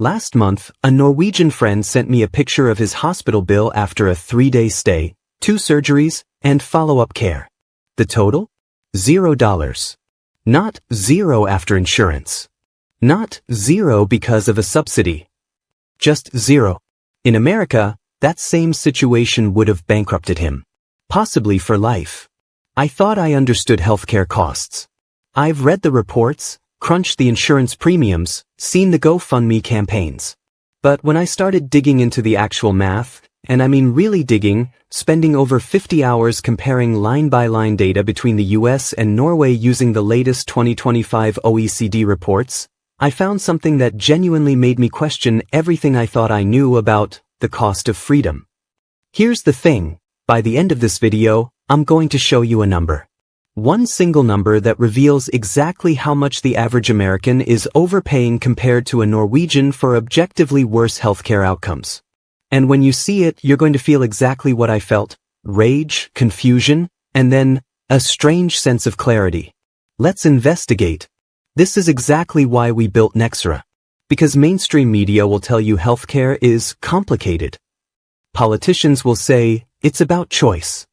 Last month, a Norwegian friend sent me a picture of his hospital bill after a 3-day stay, 2 surgeries, and follow-up care. The total? $0. Not zero after insurance. Not zero because of a subsidy. Just zero. In America, that same situation would have bankrupted him. Possibly for life. I thought I understood healthcare costs. I've read the reports, crunched the insurance premiums, seen the GoFundMe campaigns. But when I started digging into the actual math, and I mean really digging, spending over 50 hours comparing line-by-line data between the US and Norway using the latest 2025 OECD reports, I found something that genuinely made me question everything I thought I knew about the cost of freedom. Here's the thing, by the end of this video, I'm going to show you a number. One single number that reveals exactly how much the average American is overpaying compared to a Norwegian for objectively worse healthcare outcomes. And when you see it, you're going to feel exactly what I felt: rage, confusion, and then a strange sense of clarity. Let's investigate. This is exactly why we built Nexora. Because mainstream media will tell you healthcare is complicated. Politicians will say it's about choice.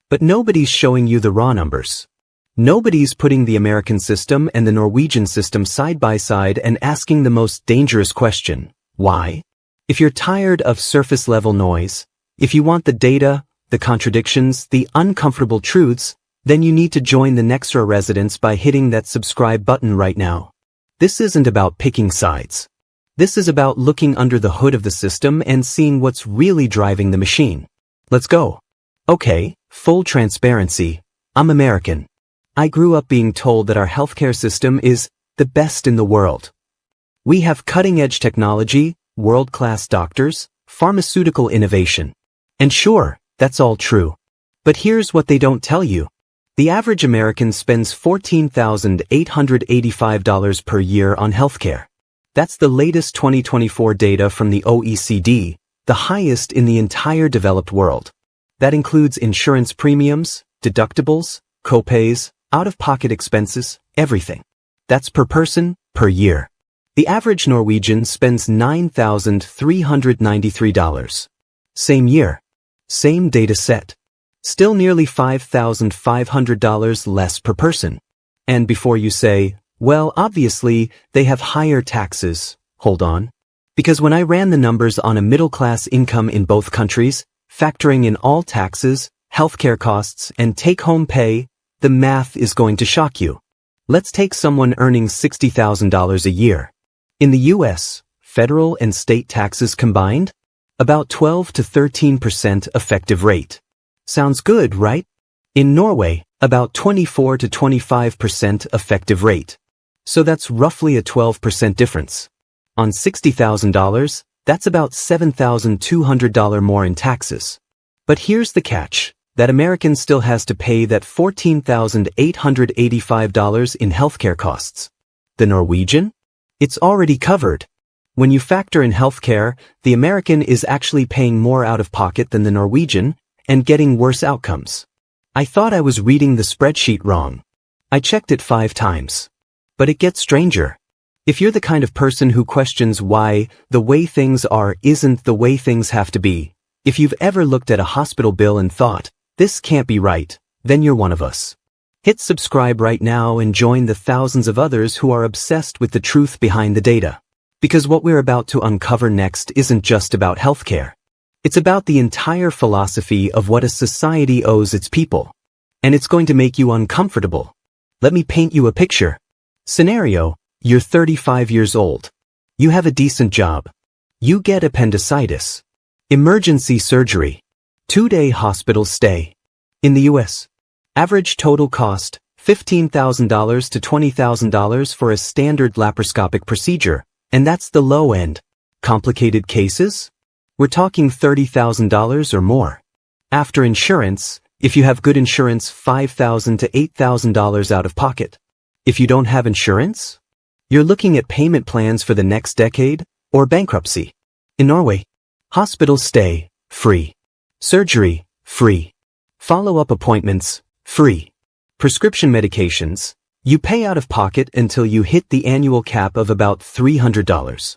But nobody's showing you the raw numbers. Nobody's putting the American system and the Norwegian system side by side and asking the most dangerous question: why? If you're tired of surface-level noise, if you want the data, the contradictions, the uncomfortable truths, then you need to join the Nexora residents by hitting that subscribe button right now. This isn't about picking sides. This is about looking under the hood of the system and seeing what's really driving the machine. Let's go. Okay, full transparency. I'm American. I grew up being told that our healthcare system is the best in the world. We have cutting-edge technology, world-class doctors, pharmaceutical innovation. And sure, that's all true. But here's what they don't tell you. The average American spends $14,885 per year on healthcare. That's the latest 2024 data from the OECD, the highest in the entire developed world. That includes insurance premiums, deductibles, copays, out-of-pocket expenses, everything. That's per person, per year. The average Norwegian spends $9,393. Same year. Same data set. Still nearly $5,500 less per person. And before you say, well, obviously, they have higher taxes, hold on. Because when I ran the numbers on a middle-class income in both countries, factoring in all taxes, healthcare costs, and take-home pay, the math is going to shock you. Let's take someone earning $60,000 a year. In the US, federal and state taxes combined? About 12 to 13% effective rate. Sounds good, right? In Norway, about 24 to 25% effective rate. So that's roughly a 12% difference. On $60,000, that's about $7,200 more in taxes. But here's the catch. That American still has to pay that $14,885 in healthcare costs. The Norwegian? It's already covered. When you factor in healthcare, the American is actually paying more out of pocket than the Norwegian and getting worse outcomes. I thought I was reading the spreadsheet wrong. I checked it 5 times. But it gets stranger. If you're the kind of person who questions why the way things are isn't the way things have to be, if you've ever looked at a hospital bill and thought, this can't be right, then you're one of us. Hit subscribe right now and join the thousands of others who are obsessed with the truth behind the data. Because what we're about to uncover next isn't just about healthcare. It's about the entire philosophy of what a society owes its people. And it's going to make you uncomfortable. Let me paint you a picture. Scenario: you're 35 years old. You have a decent job. You get appendicitis. Emergency surgery. 2-day hospital stay. In the US, average total cost, $15,000 to $20,000 for a standard laparoscopic procedure, and that's the low end. Complicated cases? We're talking $30,000 or more. After insurance, if you have good insurance, $5,000 to $8,000 out of pocket. If you don't have insurance, you're looking at payment plans for the next decade or bankruptcy. In Norway, hospital stay, free. Surgery, free. Follow-up appointments, free. Prescription medications, you pay out of pocket until you hit the annual cap of about $300.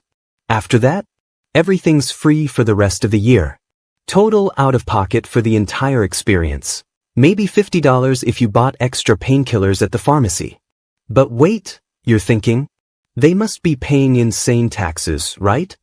After that, everything's free for the rest of the year. Total out-of-pocket for the entire experience. Maybe $50 if you bought extra painkillers at the pharmacy. But wait, you're thinking, they must be paying insane taxes, right?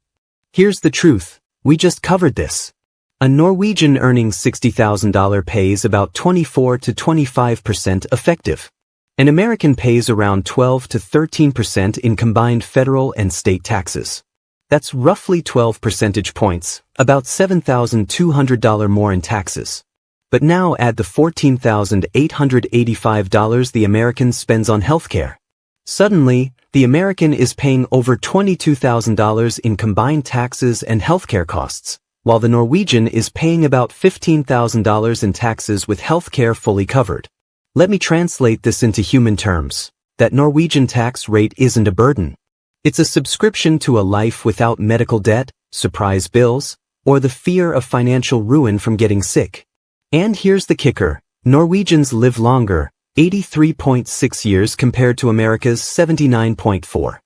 Here's the truth, we just covered this. A Norwegian earning $60,000 pays about 24 to 25% effective. An American pays around 12 to 13% in combined federal and state taxes. That's roughly 12 percentage points, about $7,200 more in taxes. But now add the $14,885 the American spends on healthcare. Suddenly, the American is paying over $22,000 in combined taxes and healthcare costs, while the Norwegian is paying about $15,000 in taxes with healthcare fully covered. Let me translate this into human terms. That Norwegian tax rate isn't a burden. It's a subscription to a life without medical debt, surprise bills, or the fear of financial ruin from getting sick. And here's the kicker, Norwegians live longer, 83.6 years compared to America's 79.4.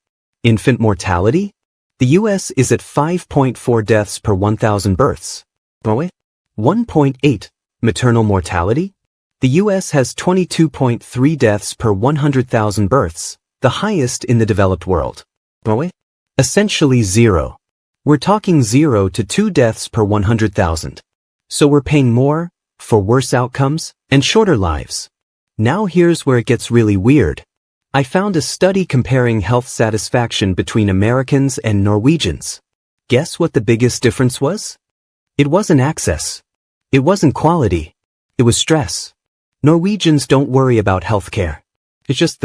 Infant mortality? The US is at 5.4 deaths per 1,000 births. 1.8. Maternal mortality? The US has 22.3 deaths per 100,000 births, the highest in the developed world. Essentially zero. We're talking 0 to 2 deaths per 100,000. So we're paying more, for worse outcomes, and shorter lives. Now here's where it gets really weird. I found a study comparing health satisfaction between Americans and Norwegians. Guess what the biggest difference was? It wasn't access. It wasn't quality. It was stress. Norwegians don't worry about healthcare. It's just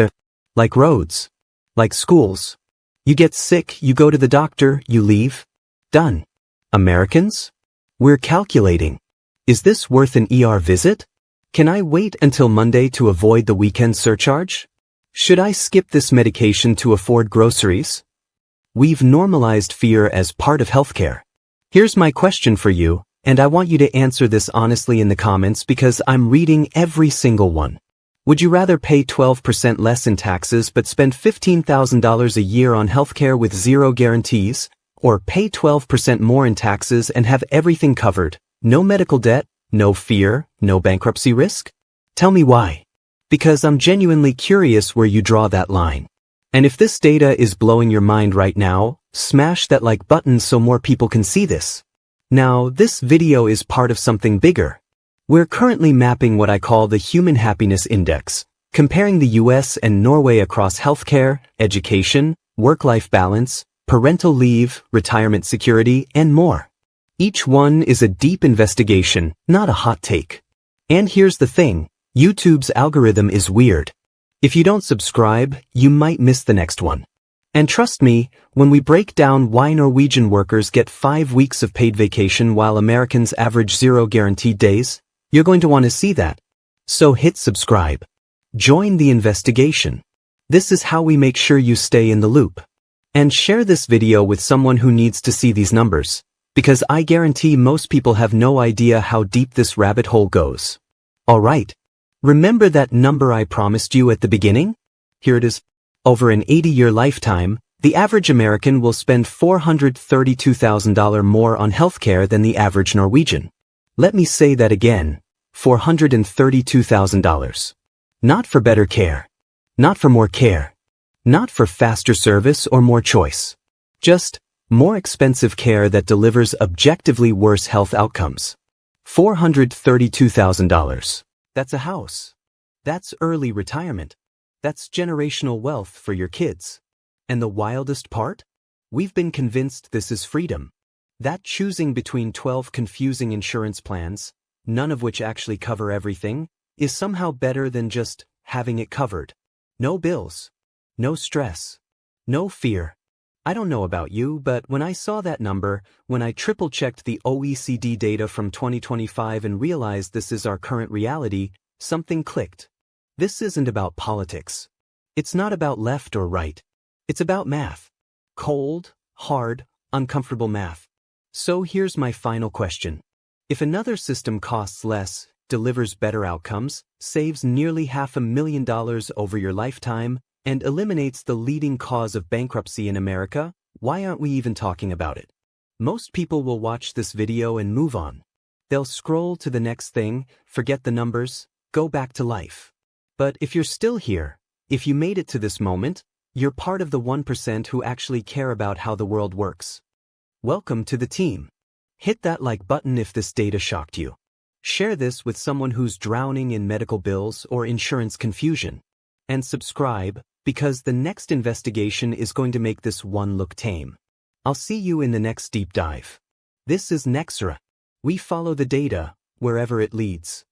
like roads. Like schools. You get sick, you go to the doctor, you leave. Done. Americans? We're calculating. Is this worth an ER visit? Can I wait until Monday to avoid the weekend surcharge? Should I skip this medication to afford groceries? We've normalized fear as part of healthcare. Here's my question for you, and I want you to answer this honestly in the comments because I'm reading every single one. Would you rather pay 12% less in taxes but spend $15,000 a year on healthcare with zero guarantees, or pay 12% more in taxes and have everything covered? No medical debt, no fear, no bankruptcy risk? Tell me why. Because I'm genuinely curious where you draw that line. And if this data is blowing your mind right now, smash that like button so more people can see this. Now, this video is part of something bigger. We're currently mapping what I call the Human Happiness Index, comparing the US and Norway across healthcare, education, work-life balance, parental leave, retirement security, and more. Each one is a deep investigation, not a hot take. And here's the thing, YouTube's algorithm is weird. If you don't subscribe, you might miss the next one. And trust me, when we break down why Norwegian workers get 5 weeks of paid vacation while Americans average 0 guaranteed days, you're going to want to see that. So hit subscribe. Join the investigation. This is how we make sure you stay in the loop. And share this video with someone who needs to see these numbers, because I guarantee most people have no idea how deep this rabbit hole goes. Alright. Remember that number I promised you at the beginning? Here it is. Over an 80-year lifetime, the average American will spend $432,000 more on healthcare than the average Norwegian. Let me say that again. $432,000. Not for better care. Not for more care. Not for faster service or more choice. Just more expensive care that delivers objectively worse health outcomes. $432,000. That's a house. That's early retirement. That's generational wealth for your kids. And the wildest part? We've been convinced this is freedom. That choosing between 12 confusing insurance plans, none of which actually cover everything, is somehow better than just having it covered. No bills. No stress. No fear. I don't know about you, but when I saw that number, when I triple-checked the OECD data from 2025 and realized this is our current reality, something clicked. This isn't about politics. It's not about left or right. It's about math. Cold, hard, uncomfortable math. So here's my final question. If another system costs less, delivers better outcomes, saves nearly $500,000 over your lifetime, and eliminates the leading cause of bankruptcy in America, Why aren't we even talking about it? Most people will watch this video and move on. They'll scroll to the next thing, forget the numbers, go back to life. But if you're still here, if you made it to this moment, you're part of the 1% who actually care about how the world works. Welcome to the team. Hit that like button if this data shocked you. Share this with someone who's drowning in medical bills or insurance confusion. And subscribe, because the next investigation is going to make this one look tame. I'll see you in the next deep dive. This is Nexora. We follow the data, wherever it leads.